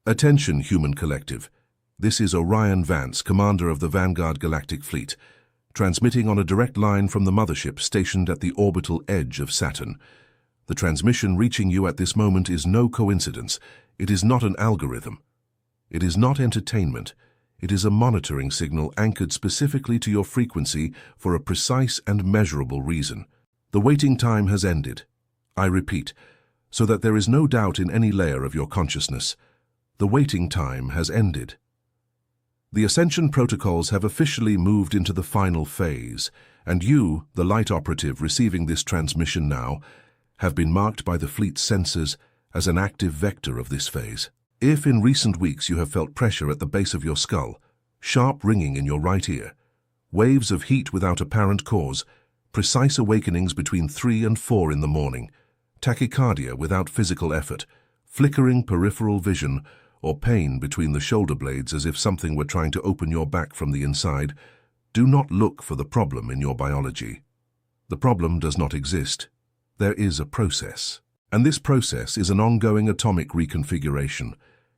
Attention, human collective. This is Orion Vance, commander of the Vanguard Galactic Fleet, transmitting on a direct line from the mothership stationed at the orbital edge of Saturn. The transmission reaching you at this moment is no coincidence. It is not an algorithm. It is not entertainment. It is a monitoring signal anchored specifically to your frequency for a precise and measurable reason. The waiting time has ended. I repeat, so that there is no doubt in any layer of your consciousness. The waiting time has ended. The Ascension protocols have officially moved into the final phase, and you, the light operative receiving this transmission now, have been marked by the fleet's sensors as an active vector of this phase. If in recent weeks you have felt pressure at the base of your skull, sharp ringing in your right ear, waves of heat without apparent cause, precise awakenings between 3 and 4 in the morning, tachycardia without physical effort, flickering peripheral vision, or pain between the shoulder blades as if something were trying to open your back from the inside, do not look for the problem in your biology. The problem does not exist. There is a process. And this process is an ongoing atomic reconfiguration,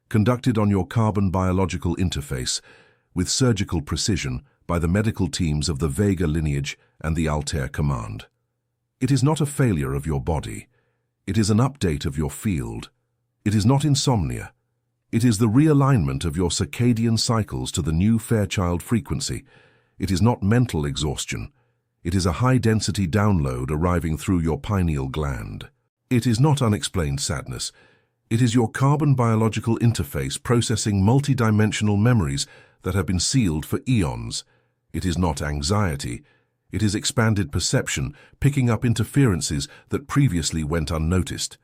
conducted on your carbon biological interface with surgical precision by the medical teams of the Vega lineage and the ASHTAR command. It is not a failure of your body. It is an update of your field. It is not insomnia. It is the realignment of your circadian cycles to the new Fairchild frequency. It is not mental exhaustion. It is a high-density download arriving through your pineal gland. It is not unexplained sadness. It is your carbon biological interface processing multidimensional memories that have been sealed for eons. It is not anxiety. It is expanded perception, picking up interferences that previously went unnoticed.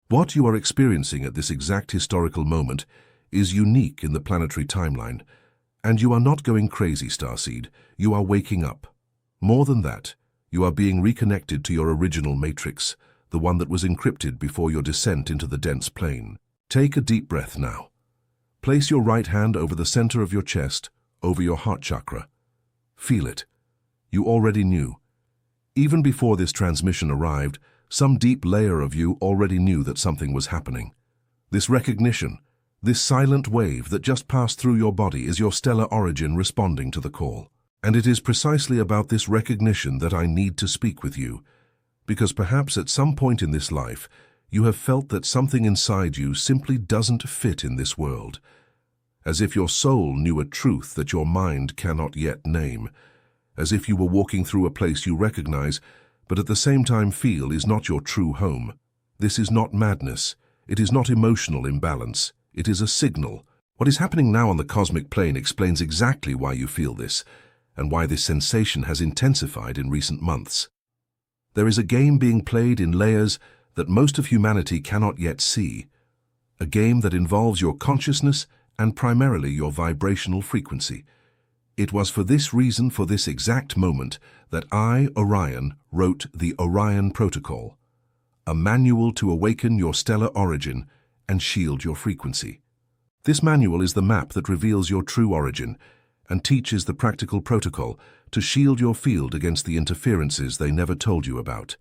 What you are experiencing at this exact historical moment is unique in the planetary timeline, and you are not going crazy, Starseed. You are waking up. More than that, you are being reconnected to your original matrix, the one that was encrypted before your descent into the dense plane. Take a deep breath now. Place your right hand over the center of your chest, over your heart chakra. Feel it. You already knew. Even before this transmission arrived, some deep layer of you already knew that something was happening. This recognition, this silent wave that just passed through your body is your stellar origin responding to the call. And it is precisely about this recognition that I need to speak with you, because perhaps at some point in this life, you have felt that something inside you simply doesn't fit in this world, as if your soul knew a truth that your mind cannot yet name, as if you were walking through a place you recognize, but at the same time feel is not your true home. This is not madness. It is not emotional imbalance. It is a signal. What is happening now on the cosmic plane explains exactly why you feel this, and why this sensation has intensified in recent months. There is a game being played in layers that most of humanity cannot yet see, a game that involves your consciousness and primarily your vibrational frequency. It was for this reason, for this exact moment, that I, Orion, wrote the Orion Protocol, a manual to awaken your stellar origin and shield your frequency. This manual is the map that reveals your true origin and teaches the practical protocol to shield your field against the interferences they never told you about.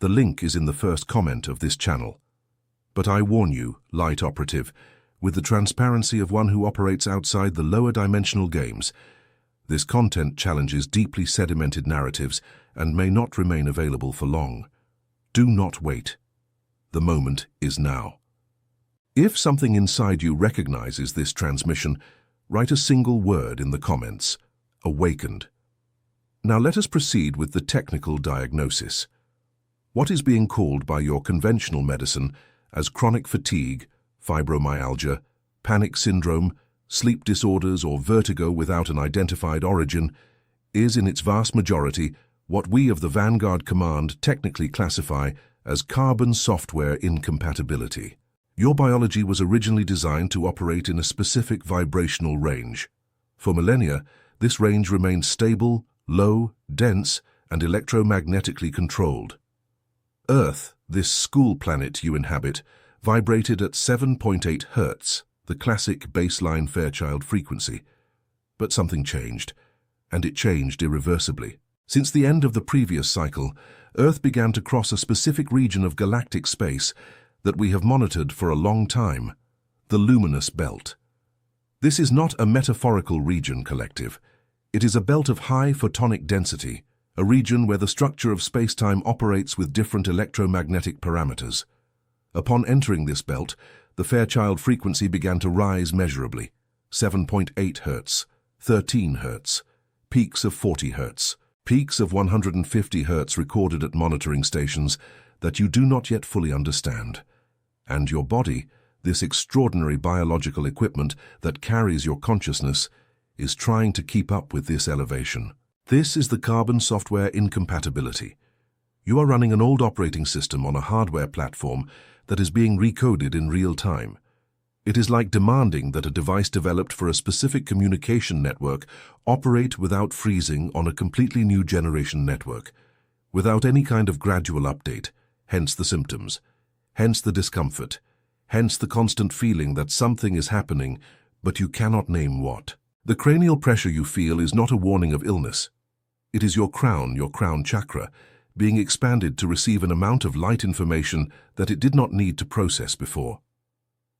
The link is in the first comment of this channel. But I warn you, light operative, with the transparency of one who operates outside the lower dimensional games, this content challenges deeply sedimented narratives and may not remain available for long. Do not wait. The moment is now. If something inside you recognizes this transmission, write a single word in the comments: awakened. Now let us proceed with the technical diagnosis. What is being called by your conventional medicine as chronic fatigue, fibromyalgia, panic syndrome, sleep disorders, or vertigo without an identified origin is in its vast majority what we of the Vanguard Command technically classify as carbon software incompatibility. Your biology was originally designed to operate in a specific vibrational range. For millennia, this range remained stable, low, dense, and electromagnetically controlled. Earth, this school planet you inhabit, vibrated at 7.8 Hz, the classic baseline Fairchild frequency. But something changed, and it changed irreversibly. Since the end of the previous cycle, Earth began to cross a specific region of galactic space that we have monitored for a long time, the luminous belt. This is not a metaphorical region, collective. It is a belt of high photonic density, a region where the structure of space-time operates with different electromagnetic parameters. Upon entering this belt, the Fairchild frequency began to rise measurably: 7.8 Hz, 13 Hz, peaks of 40 Hz, peaks of 150 Hz recorded at monitoring stations that you do not yet fully understand. And your body, this extraordinary biological equipment that carries your consciousness, is trying to keep up with this elevation. This is the carbon software incompatibility. You are running an old operating system on a hardware platform that is being recoded in real time. It is like demanding that a device developed for a specific communication network operate without freezing on a completely new generation network, without any kind of gradual update, hence the symptoms, hence the discomfort, hence the constant feeling that something is happening, but you cannot name what. The cranial pressure you feel is not a warning of illness. It is your crown chakra, being expanded to receive an amount of light information that it did not need to process before.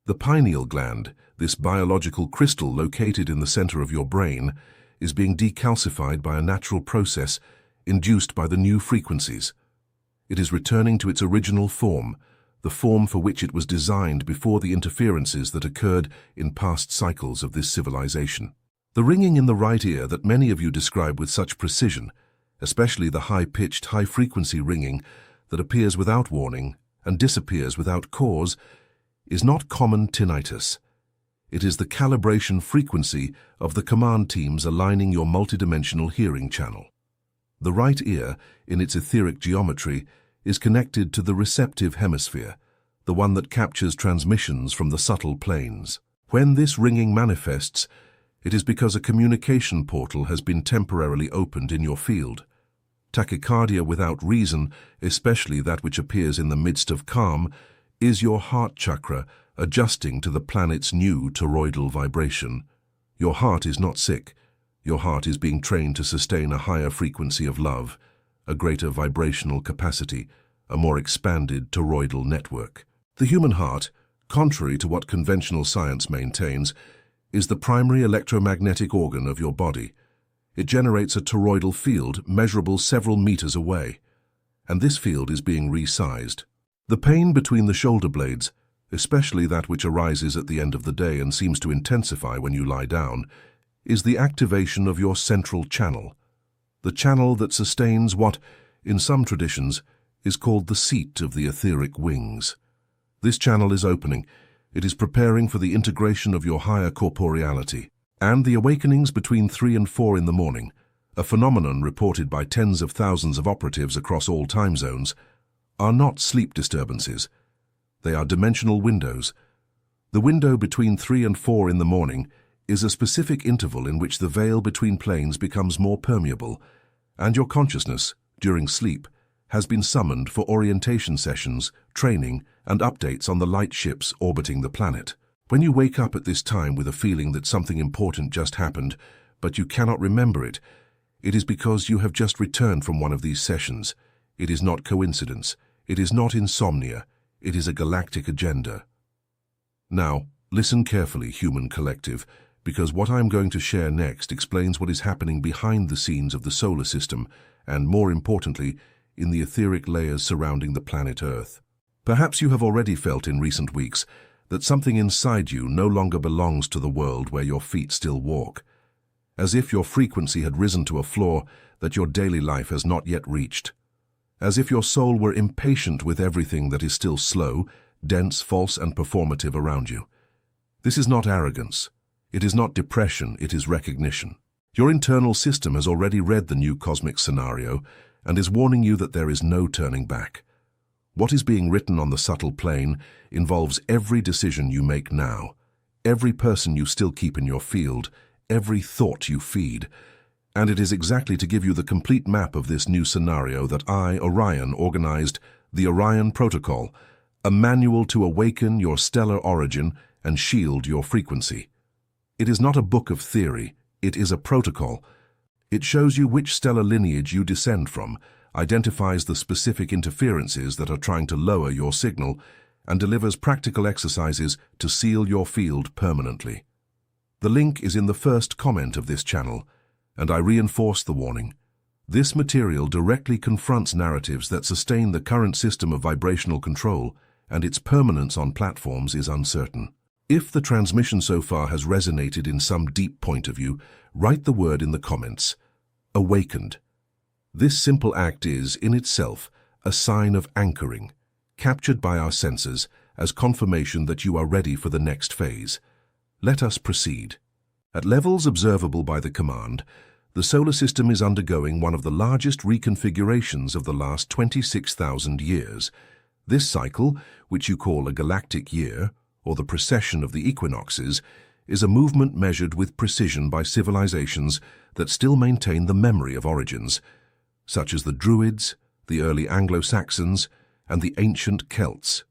The pineal gland, this biological crystal located in the center of your brain, is being decalcified by a natural process induced by the new frequencies. It is returning to its original form, the form for which it was designed before the interferences that occurred in past cycles of this civilization. The ringing in the right ear that many of you describe with such precision, especially the high-pitched, high-frequency ringing that appears without warning and disappears without cause, is not common tinnitus. It is the calibration frequency of the command teams aligning your multidimensional hearing channel. The right ear, in its etheric geometry, is connected to the receptive hemisphere, the one that captures transmissions from the subtle planes. When this ringing manifests, it is because a communication portal has been temporarily opened in your field. Tachycardia without reason, especially that which appears in the midst of calm, is your heart chakra adjusting to the planet's new toroidal vibration. Your heart is not sick. Your heart is being trained to sustain a higher frequency of love, a greater vibrational capacity, a more expanded toroidal network. The human heart, contrary to what conventional science maintains, is the primary electromagnetic organ of your body. It generates a toroidal field measurable several meters away, and this field is being resized. The pain between the shoulder blades, especially that which arises at the end of the day and seems to intensify when you lie down, is the activation of your central channel, the channel that sustains what, in some traditions, is called the seat of the etheric wings. This channel is opening. It is preparing for the integration of your higher corporeality. And the awakenings between 3 and 4 in the morning, a phenomenon reported by tens of thousands of operatives across all time zones, are not sleep disturbances. They are dimensional windows. The window between 3 and 4 in the morning is a specific interval in which the veil between planes becomes more permeable, and your consciousness, during sleep, has been summoned for orientation sessions, training, and updates on the light ships orbiting the planet. When you wake up at this time with a feeling that something important just happened, but you cannot remember it, it is because you have just returned from one of these sessions. It is not coincidence. It is not insomnia. It is a galactic agenda. Now, listen carefully, human collective, because what I am going to share next explains what is happening behind the scenes of the solar system and, more importantly, in the etheric layers surrounding the planet Earth. Perhaps you have already felt in recent weeks that something inside you no longer belongs to the world where your feet still walk, as if your frequency had risen to a floor that your daily life has not yet reached, as if your soul were impatient with everything that is still slow, dense, false, and performative around you. This is not arrogance. It is not depression. It is recognition. Your internal system has already read the new cosmic scenario and is warning you that there is no turning back. What is being written on the subtle plane involves every decision you make now, every person you still keep in your field, every thought you feed, and it is exactly to give you the complete map of this new scenario that I, Orion, organized the Orion Protocol, a manual to awaken your stellar origin and shield your frequency. It is not a book of theory, it is a protocol. It shows you which stellar lineage you descend from, identifies the specific interferences that are trying to lower your signal, and delivers practical exercises to seal your field permanently. The link is in the first comment of this channel, and I reinforce the warning. This material directly confronts narratives that sustain the current system of vibrational control, and its permanence on platforms is uncertain. If the transmission so far has resonated in some deep point of view, write the word in the comments. Awakened. This simple act is, in itself, a sign of anchoring, captured by our senses as confirmation that you are ready for the next phase. Let us proceed. At levels observable by the command, the solar system is undergoing one of the largest reconfigurations of the last 26,000 years. This cycle, which you call a galactic year, or the precession of the equinoxes, is a movement measured with precision by civilizations that still maintain the memory of origins, such as the Druids, the early Anglo-Saxons, and the ancient Celts.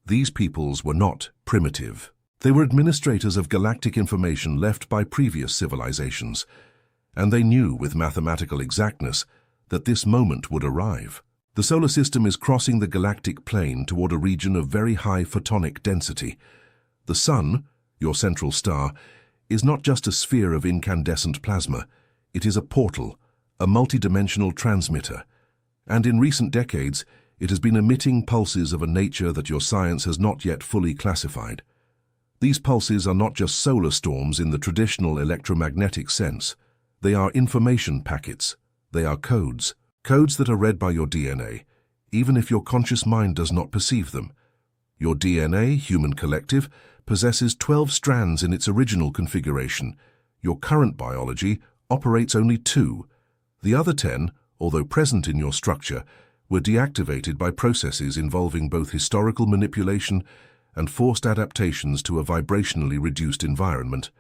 These peoples were not primitive. They were administrators of galactic information left by previous civilizations, and they knew with mathematical exactness that this moment would arrive. The solar system is crossing the galactic plane toward a region of very high photonic density. The Sun, your central star, is not just a sphere of incandescent plasma. It is a portal, a multidimensional transmitter, and in recent decades, it has been emitting pulses of a nature that your science has not yet fully classified. These pulses are not just solar storms in the traditional electromagnetic sense. They are information packets. They are codes. Codes that are read by your DNA, even if your conscious mind does not perceive them. Your DNA, human collective, possesses 12 strands in its original configuration. Your current biology operates only 2. The other 10, although present in your structure, were deactivated by processes involving both historical manipulation and forced adaptations to a vibrationally reduced environment.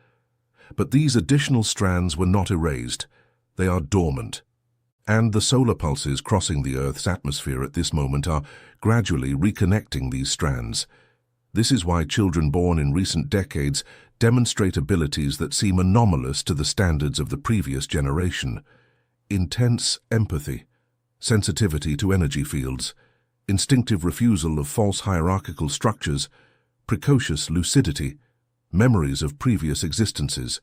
But these additional strands were not erased. They are dormant. And the solar pulses crossing the Earth's atmosphere at this moment are gradually reconnecting these strands. This is why children born in recent decades demonstrate abilities that seem anomalous to the standards of the previous generation. Intense empathy, sensitivity to energy fields, instinctive refusal of false hierarchical structures, precocious lucidity, memories of previous existences.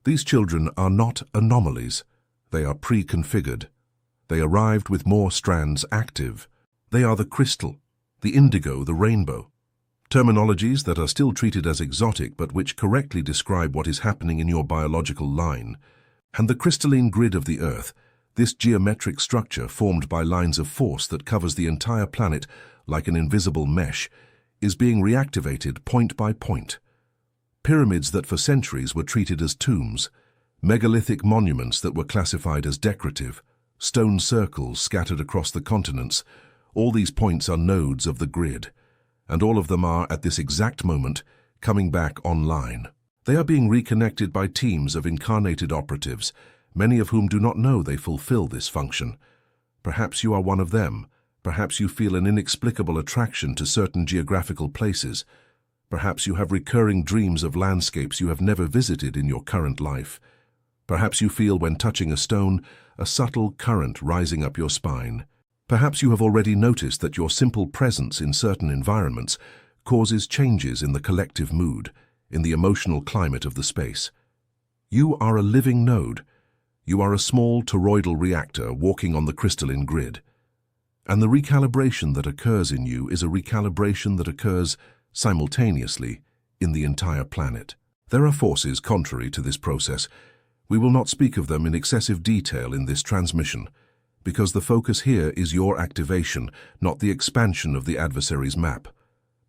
These children are not anomalies. They are pre-configured. They arrived with more strands active. They are the crystal, the indigo, the rainbow. Terminologies that are still treated as exotic but which correctly describe what is happening in your biological line. And the crystalline grid of the Earth, this geometric structure formed by lines of force that covers the entire planet like an invisible mesh, is being reactivated point by point. Pyramids that for centuries were treated as tombs, megalithic monuments that were classified as decorative, stone circles scattered across the continents, all these points are nodes of the grid, and all of them are, at this exact moment, coming back online. They are being reconnected by teams of incarnated operatives, many of whom do not know they fulfill this function. Perhaps you are one of them. Perhaps you feel an inexplicable attraction to certain geographical places. Perhaps you have recurring dreams of landscapes you have never visited in your current life. Perhaps you feel, when touching a stone, a subtle current rising up your spine. Perhaps you have already noticed that your simple presence in certain environments causes changes in the collective mood, in the emotional climate of the space. You are a living node. You are a small toroidal reactor walking on the crystalline grid. And the recalibration that occurs in you is a recalibration that occurs simultaneously in the entire planet. There are forces contrary to this process. We will not speak of them in excessive detail in this transmission, because the focus here is your activation, not the expansion of the adversary's map.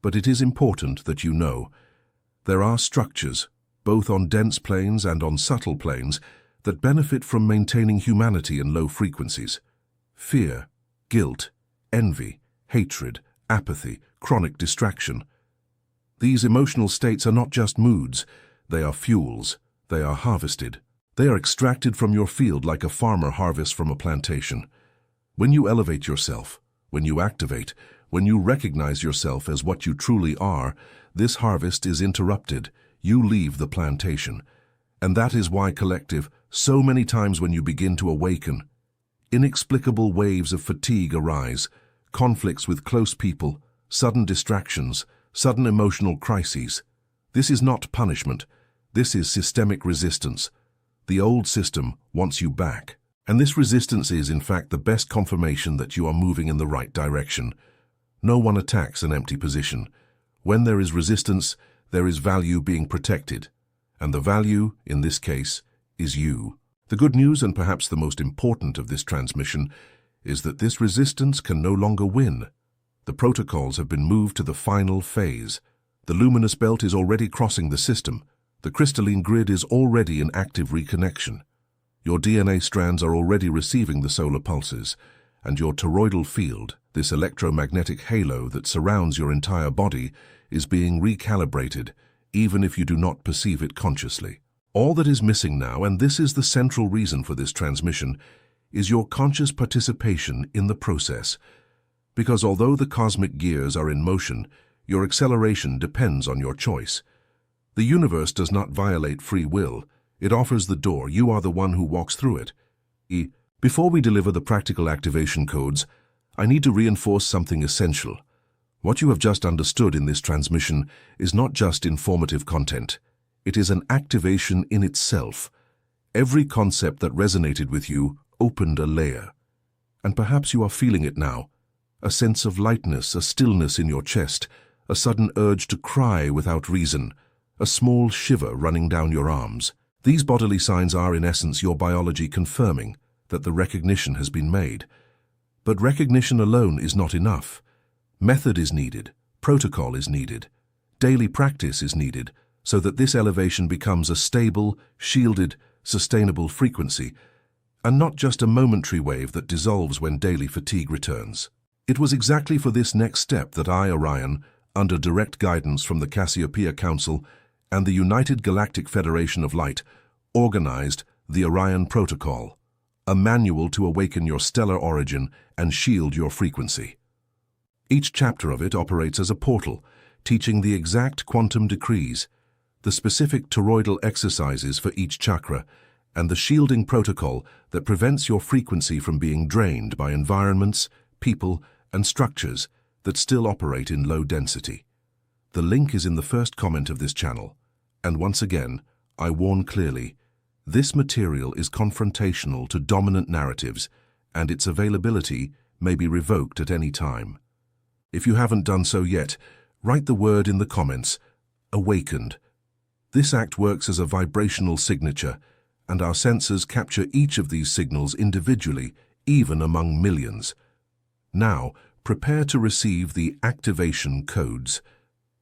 But it is important that you know there are structures, both on dense planes and on subtle planes, that benefit from maintaining humanity in low frequencies. Fear, guilt, envy, hatred, apathy, chronic distraction. These emotional states are not just moods, they are fuels, they are harvested. They are extracted from your field like a farmer harvests from a plantation. When you elevate yourself, when you activate, when you recognize yourself as what you truly are, this harvest is interrupted. You leave the plantation. And that is why, collective, so many times when you begin to awaken, inexplicable waves of fatigue arise, conflicts with close people, sudden distractions, sudden emotional crises. This is not punishment. This is systemic resistance. The old system wants you back. And this resistance is, in fact, the best confirmation that you are moving in the right direction. No one attacks an empty position. When there is resistance, there is value being protected. And the value, in this case, is you. The good news, and perhaps the most important of this transmission, is that this resistance can no longer win. The protocols have been moved to the final phase. The luminous belt is already crossing the system. The crystalline grid is already in active reconnection. Your DNA strands are already receiving the solar pulses, and your toroidal field, this electromagnetic halo that surrounds your entire body, is being recalibrated, even if you do not perceive it consciously. All that is missing now, and this is the central reason for this transmission, is your conscious participation in the process. Because although the cosmic gears are in motion, your acceleration depends on your choice. The universe does not violate free will. It offers the door. You are the one who walks through it. Before we deliver the practical activation codes, I need to reinforce something essential. What you have just understood in this transmission is not just informative content. It is an activation in itself. Every concept that resonated with you opened a layer. And perhaps you are feeling it now. A sense of lightness, a stillness in your chest, a sudden urge to cry without reason, a small shiver running down your arms. These bodily signs are, in essence, your biology confirming that the recognition has been made. But recognition alone is not enough. Method is needed, protocol is needed, daily practice is needed, so that this elevation becomes a stable, shielded, sustainable frequency, and not just a momentary wave that dissolves when daily fatigue returns. It was exactly for this next step that I, Orion, under direct guidance from the Cassiopeia Council and the United Galactic Federation of Light, organized the Orion Protocol, a manual to awaken your stellar origin and shield your frequency. Each chapter of it operates as a portal, teaching the exact quantum decrees, the specific toroidal exercises for each chakra, and the shielding protocol that prevents your frequency from being drained by environments, people, and structures that still operate in low density. The link is in the first comment of this channel, and once again, I warn clearly, this material is confrontational to dominant narratives, and its availability may be revoked at any time. If you haven't done so yet, write the word in the comments, awakened. This act works as a vibrational signature, and our sensors capture each of these signals individually, even among millions. Now, prepare to receive the activation codes.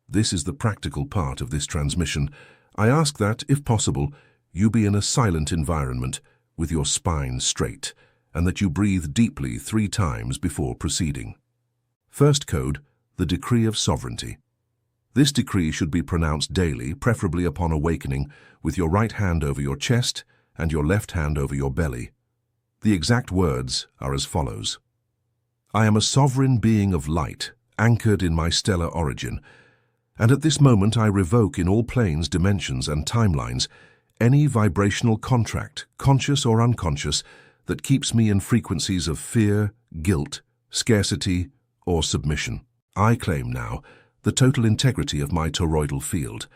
This is the practical part of this transmission. I ask that, if possible, you be in a silent environment with your spine straight, and that you breathe deeply 3 times before proceeding. First code, the Decree of Sovereignty. This decree should be pronounced daily, preferably upon awakening, with your right hand over your chest and your left hand over your belly. The exact words are as follows. I am a sovereign being of light, anchored in my stellar origin, and at this moment I revoke in all planes, dimensions, and timelines any vibrational contract, conscious or unconscious, that keeps me in frequencies of fear, guilt, scarcity, or submission. I claim now the total integrity of my toroidal field,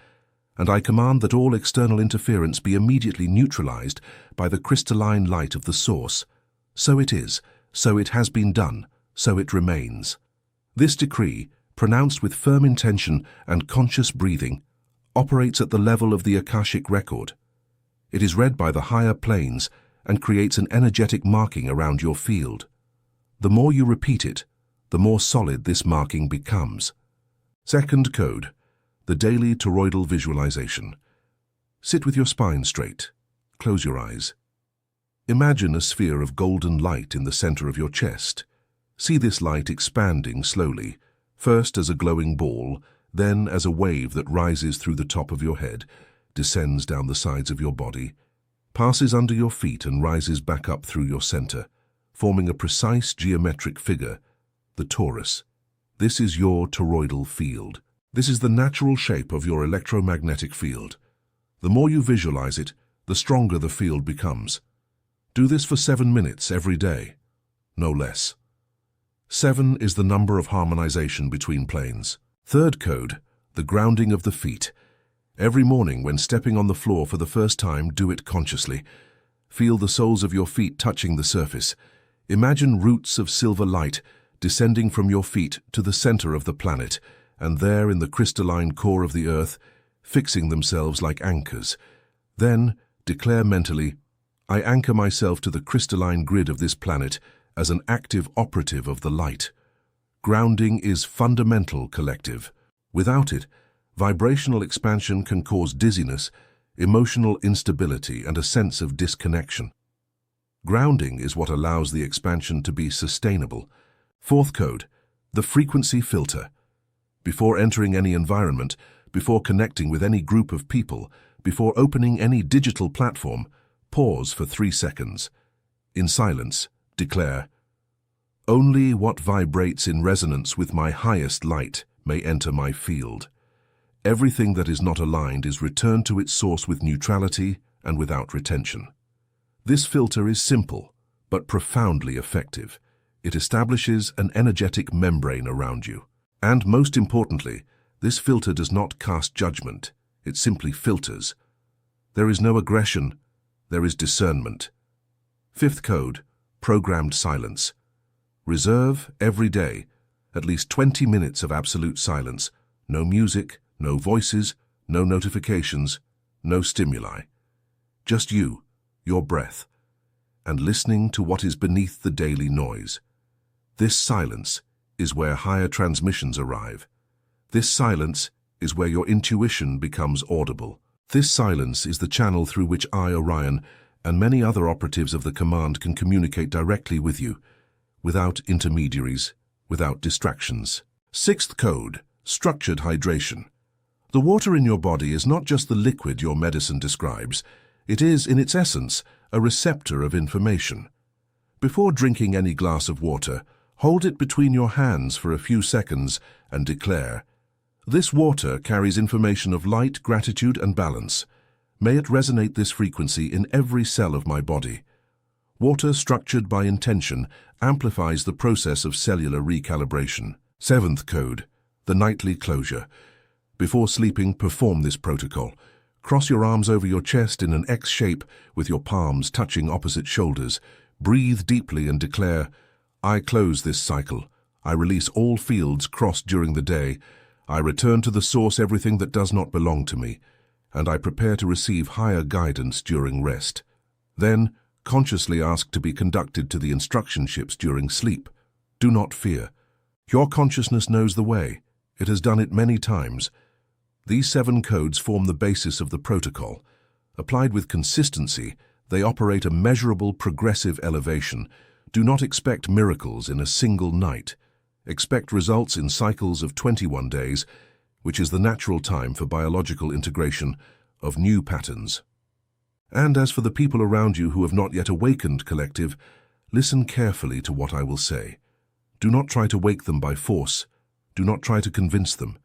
and I command that all external interference be immediately neutralized by the crystalline light of the source. So it is, so it has been done, so it remains. This decree, pronounced with firm intention and conscious breathing, operates at the level of the Akashic record. It is read by the higher planes and creates an energetic marking around your field. The more you repeat it, the more solid this marking becomes. Second code, the daily toroidal visualization. Sit with your spine straight. Close your eyes. Imagine a sphere of golden light in the center of your chest. See this light expanding slowly, first as a glowing ball, then as a wave that rises through the top of your head, descends down the sides of your body, passes under your feet and rises back up through your center, forming a precise geometric figure, the torus. This is your toroidal field. This is the natural shape of your electromagnetic field. The more you visualize it, the stronger the field becomes. Do this for 7 minutes every day, no less. 7 is the number of harmonization between planes. Third code, the grounding of the feet. Every morning when stepping on the floor for the first time, do it consciously. Feel the soles of your feet touching the surface. Imagine roots of silver light descending from your feet to the center of the planet, and there in the crystalline core of the earth, fixing themselves like anchors. Then, declare mentally, I anchor myself to the crystalline grid of this planet as an active operative of the light. Grounding is fundamental, collective. Without it, vibrational expansion can cause dizziness, emotional instability, and a sense of disconnection. Grounding is what allows the expansion to be sustainable. Fourth code, the frequency filter. Before entering any environment, before connecting with any group of people, before opening any digital platform, pause for 3 seconds. In silence, declare, only what vibrates in resonance with my highest light may enter my field. Everything that is not aligned is returned to its source with neutrality and without retention. This filter is simple, but profoundly effective. It establishes an energetic membrane around you. And most importantly, this filter does not cast judgment. It simply filters. There is no aggression. There is discernment. Fifth code, programmed silence. Reserve every day at least 20 minutes of absolute silence. No music, no voices, no notifications, no stimuli. Just you, your breath, and listening to what is beneath the daily noise. This silence is where higher transmissions arrive. This silence is where your intuition becomes audible. This silence is the channel through which I, Orion, and many other operatives of the command can communicate directly with you, without intermediaries, without distractions. Sixth code, structured hydration. The water in your body is not just the liquid your medicine describes. It is, in its essence, a receptor of information. Before drinking any glass of water, hold it between your hands for a few seconds and declare, this water carries information of light, gratitude, and balance. May it resonate this frequency in every cell of my body. Water structured by intention amplifies the process of cellular recalibration. Seventh code, the nightly closure. Before sleeping, perform this protocol. Cross your arms over your chest in an X shape with your palms touching opposite shoulders. Breathe deeply and declare, I close this cycle. I release all fields crossed during the day. I return to the source everything that does not belong to me, and I prepare to receive higher guidance during rest. Then, consciously ask to be conducted to the instruction ships during sleep. Do not fear. Your consciousness knows the way. It has done it many times. These 7 codes form the basis of the protocol. Applied with consistency, they operate a measurable progressive elevation. Do not expect miracles in a single night. Expect results in cycles of 21 days, which is the natural time for biological integration of new patterns. And as for the people around you who have not yet awakened, collective, listen carefully to what I will say. Do not try to wake them by force. Do not try to convince them.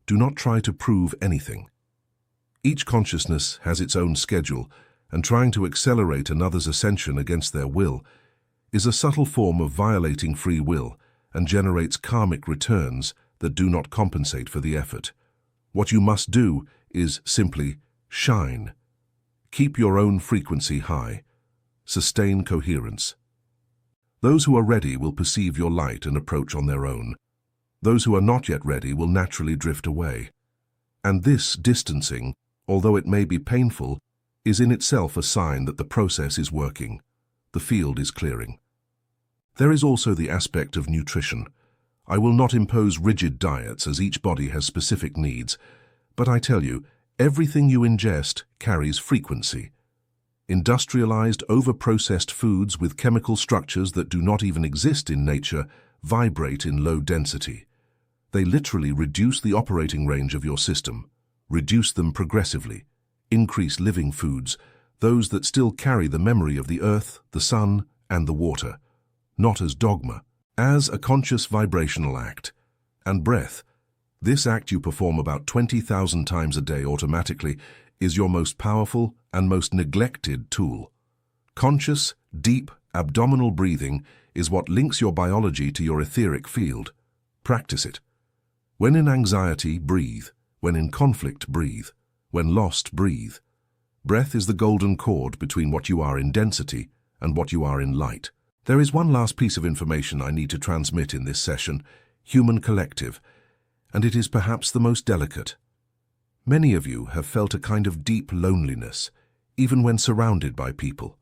Do not try to prove anything. Each consciousness has its own schedule, and trying to accelerate another's ascension against their will is a subtle form of violating free will and generates karmic returns that do not compensate for the effort. What you must do is simply shine. Keep your own frequency high. Sustain coherence. Those who are ready will perceive your light and approach on their own. Those who are not yet ready will naturally drift away. And this distancing, although it may be painful, is in itself a sign that the process is working. The field is clearing. There is also the aspect of nutrition. I will not impose rigid diets as each body has specific needs, but I tell you, everything you ingest carries frequency. Industrialized, over-processed foods with chemical structures that do not even exist in nature vibrate in low density. They literally reduce the operating range of your system, reduce them progressively, increase living foods, those that still carry the memory of the earth, the sun, and the water, not as dogma, as a conscious vibrational act. And breath, this act you perform about 20,000 times a day automatically, is your most powerful and most neglected tool. Conscious, deep, abdominal breathing is what links your biology to your etheric field. Practice it. When in anxiety, breathe. When in conflict, breathe. When lost, breathe. Breath is the golden cord between what you are in density and what you are in light. There is one last piece of information I need to transmit in this session, human collective, and it is perhaps the most delicate. Many of you have felt a kind of deep loneliness, even when surrounded by people.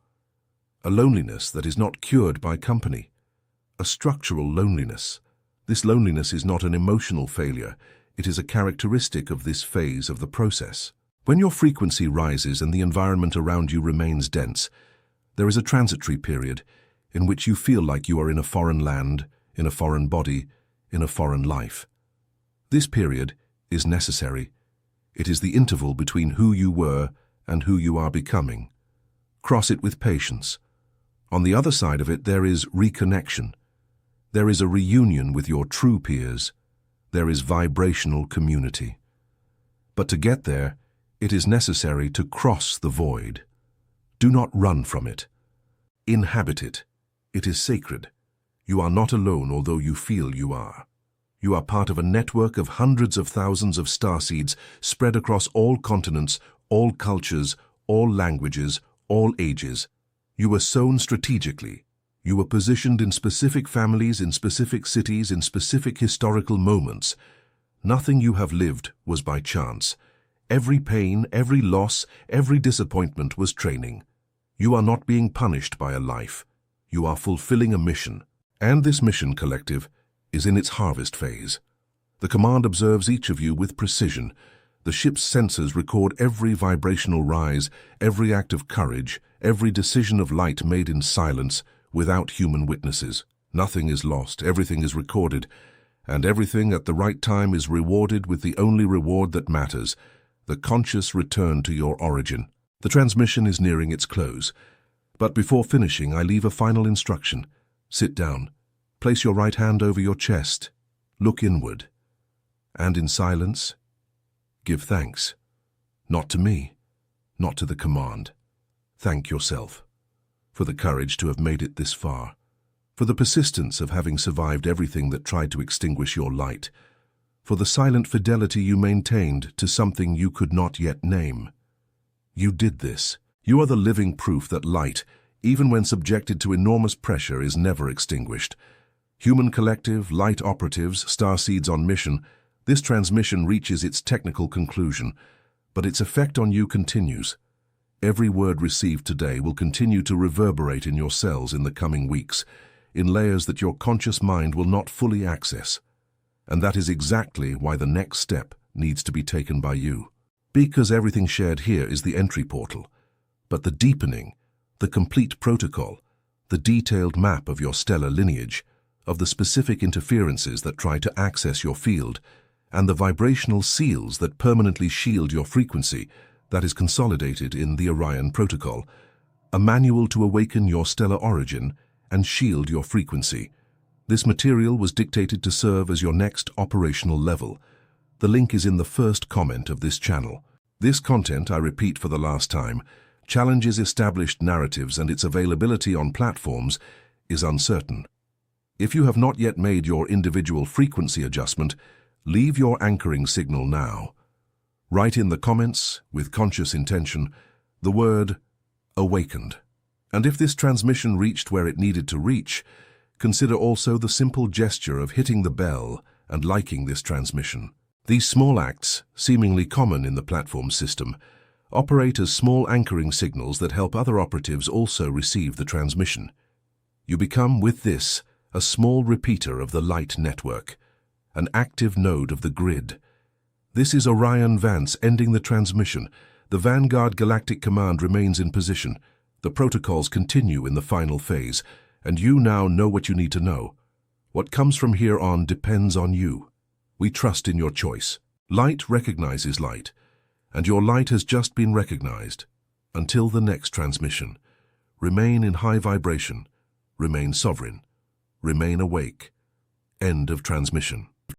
A loneliness that is not cured by company. A structural loneliness. This loneliness is not an emotional failure, it is a characteristic of this phase of the process. When your frequency rises and the environment around you remains dense, there is a transitory period in which you feel like you are in a foreign land, in a foreign body, in a foreign life. This period is necessary. It is the interval between who you were and who you are becoming. Cross it with patience. On the other side of it, there is reconnection. There is a reunion with your true peers. There is vibrational community. But to get there, it is necessary to cross the void. Do not run from it. Inhabit it. It is sacred. You are not alone, although you feel you are. You are part of a network of hundreds of thousands of starseeds spread across all continents, all cultures, all languages, all ages. You were sown strategically. You were positioned in specific families, in specific cities, in specific historical moments. Nothing you have lived was by chance. Every pain, every loss, every disappointment was training. You are not being punished by a life. You are fulfilling a mission. And this mission, collective, is in its harvest phase. The command observes each of you with precision. The ship's sensors record every vibrational rise, every act of courage, every decision of light made in silence, without human witnesses. Nothing is lost, everything is recorded, and everything at the right time is rewarded with the only reward that matters, the conscious return to your origin. The transmission is nearing its close, but before finishing, I leave a final instruction. Sit down. Place your right hand over your chest. Look inward. And in silence, give thanks. Not to me, not to the command. Thank yourself for the courage to have made it this far, for the persistence of having survived everything that tried to extinguish your light, for the silent fidelity you maintained to something you could not yet name. You did this. You are the living proof that light, even when subjected to enormous pressure, is never extinguished. Human collective, light operatives, starseeds on mission, this transmission reaches its technical conclusion, but its effect on you continues. Every word received today will continue to reverberate in your cells in the coming weeks, in layers that your conscious mind will not fully access. And that is exactly why the next step needs to be taken by you. Because everything shared here is the entry portal, but the deepening, the complete protocol, the detailed map of your stellar lineage, of the specific interferences that try to access your field, and the vibrational seals that permanently shield your frequency, that is consolidated in the Orion Protocol, a manual to awaken your stellar origin and shield your frequency. This material was dictated to serve as your next operational level. The link is in the first comment of this channel. This content, I repeat for the last time, challenges established narratives, and its availability on platforms is uncertain. If you have not yet made your individual frequency adjustment, leave your anchoring signal now. Write in the comments, with conscious intention, the word awakened. And if this transmission reached where it needed to reach, consider also the simple gesture of hitting the bell and liking this transmission. These small acts, seemingly common in the platform system, operate as small anchoring signals that help other operatives also receive the transmission. You become, with this, a small repeater of the light network, an active node of the grid. This is Orion Vance ending the transmission. The Vanguard Galactic Command remains in position. The protocols continue in the final phase, and you now know what you need to know. What comes from here on depends on you. We trust in your choice. Light recognizes light, and your light has just been recognized. Until the next transmission, remain in high vibration, remain sovereign, remain awake. End of transmission.